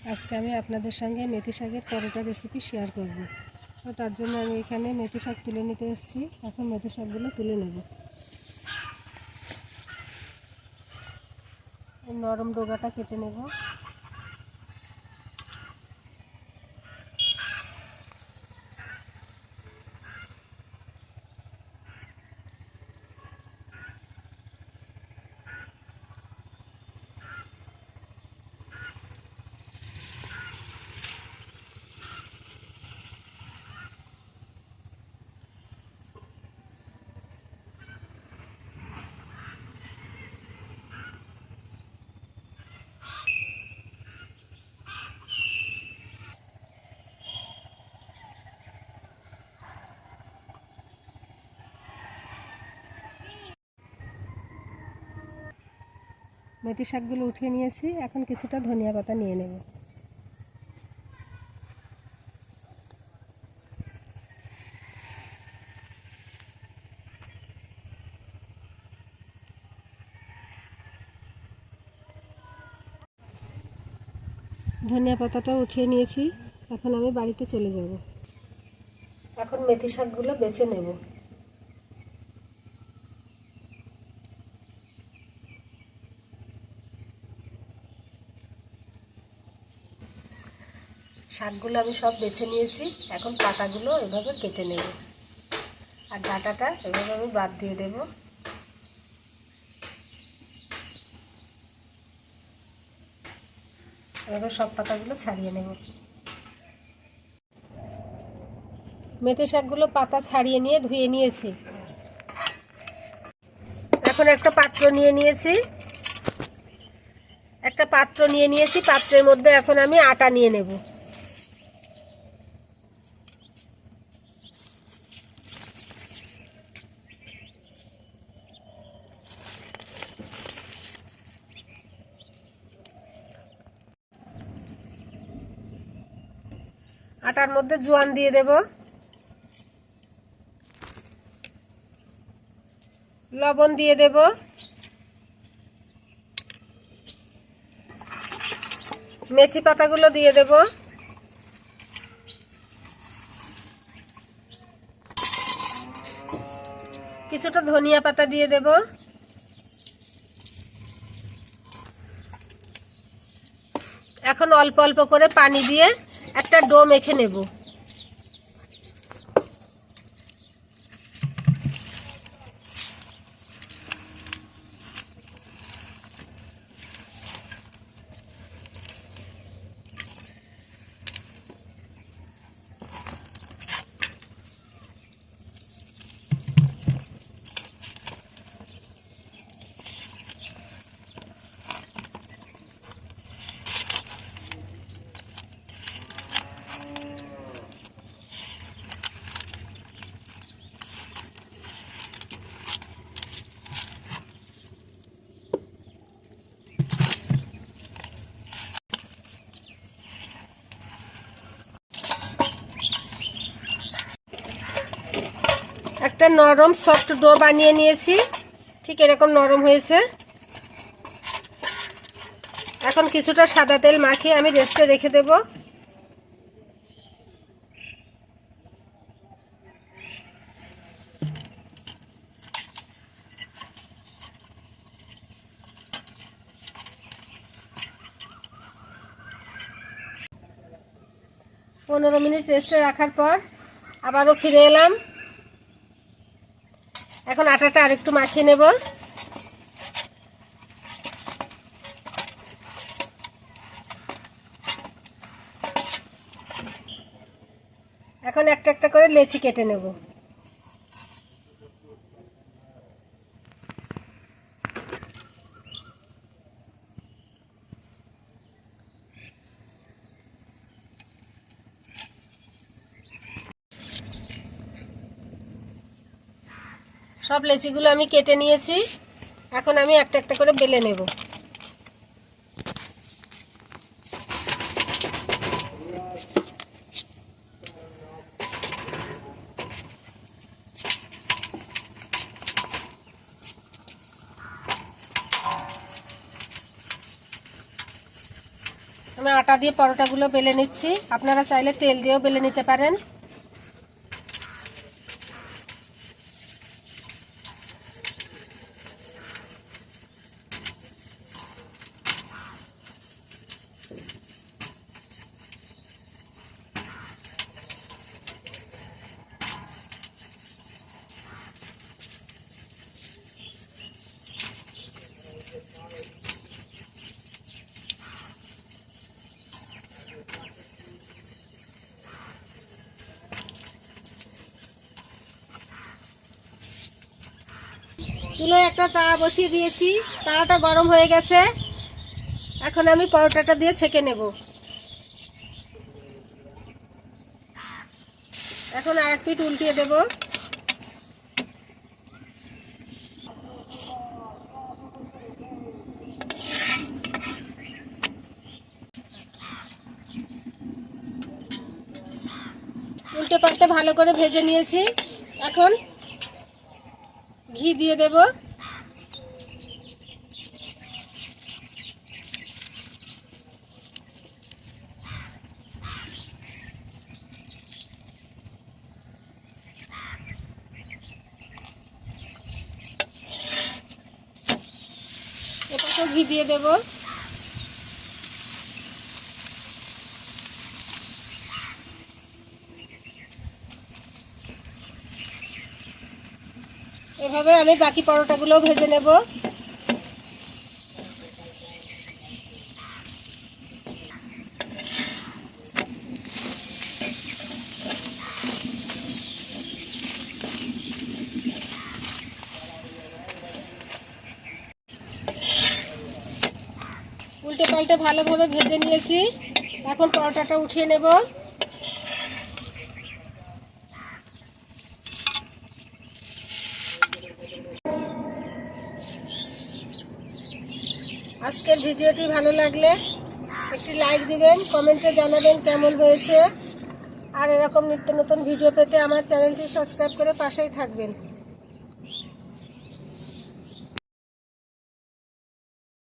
আজকে আমি আপনাদের সঙ্গে মেথি শাকের পরোটা রেসিপি শেয়ার করব। তো তার জন্য আমি এখানে মেথি শাক তুলে নিতে এসেছি। এখন মেথি শাকগুলো তুলে নেব। নরম ডোগাটা কেটে নেব। মেথি শাকগুলো উঠিয়ে নিয়েছি। এখন কিছুটা ধনিয়া পাতা নিয়ে নেব। ধনিয়া পাতাটা উঠিয়ে নিয়েছি। এখন আমি বাড়িতে চলে যাব। এখন মেথি শাকগুলো বেছে নেব। শাকগুলো আমি সব বেছে নিয়েছি। এখন পাতাগুলো এভাবে কেটে নেব আর ডাঁটাটা এভাবে আমি বাদ দিয়ে দেব। এভাবে সব পাতাগুলো ছাড়িয়ে নেব। মেথি শাকগুলো পাতা ছাড়িয়ে নিয়ে ধুয়ে নিয়েছি। এখন একটা পাত্র নিয়ে নিয়েছি। পাত্রের মধ্যে এখন আমি আটা নিয়ে নেব। আটার মধ্যে জোয়ান দিয়ে দেব, লবণ দিয়ে দেব, মেথি পাতাগুলো দিয়ে দেব, কিছুটা ধনিয়া পাতা দিয়ে দেব। এখন অল্প অল্প করে পানি দিয়ে একটা ডো মেখে নেব। একটা নরম সফট ডো বানিয়ে নিয়েছি। ঠিক এরকম নরম হয়েছে। এখন কিছুটা সাদা তেল মাখিয়ে আমি রেস্টে রেখে দেব। পনেরো মিনিট রেস্টে রাখার পর আবারও ফিরে এলাম। এখন আটাটা আরেকটু মাখিয়ে নেব। এখন একটা একটা করে লেচি কেটে নেব। সব লেচিগুলো আমি কেটে নিয়েছি। এখন আমি একটা একটা করে বেলে নেব। আমি আটা দিয়ে পরোটাগুলো বেলে নিচ্ছি, আপনারা চাইলে তেল দিয়েও বেলে নিতে পারেন। চুলোয় একটা তাওয়া বসিয়ে দিয়েছি, তাওয়াটা গরম হয়ে গেছে। এখন আমি পরোটাটা দিয়ে ছেঁকে নেব। এখন আর এক পিঠ উল্টিয়ে দেব। উল্টে পাল্টে ভালো করে ভেজে নিয়েছি। এখন ঘি দিয়ে দেব। এপাশেও ঘি দিয়ে দেব। এভাবে আমি বাকি পরোটাগুলো ভেজে নেব। উল্টে পাল্টে ভালোভাবে ভেজে নিয়েছি। এখন পরোটাটা উঠিয়ে নেব। আজকের ভিডিওটি ভালো লাগলে একটি লাইক দিবেন, কমেন্টে জানাবেন কেমন হয়েছে। আর এরকম নিত্য নতুন ভিডিও পেতে আমার চ্যানেলটি সাবস্ক্রাইব করে পাশেই থাকবেন।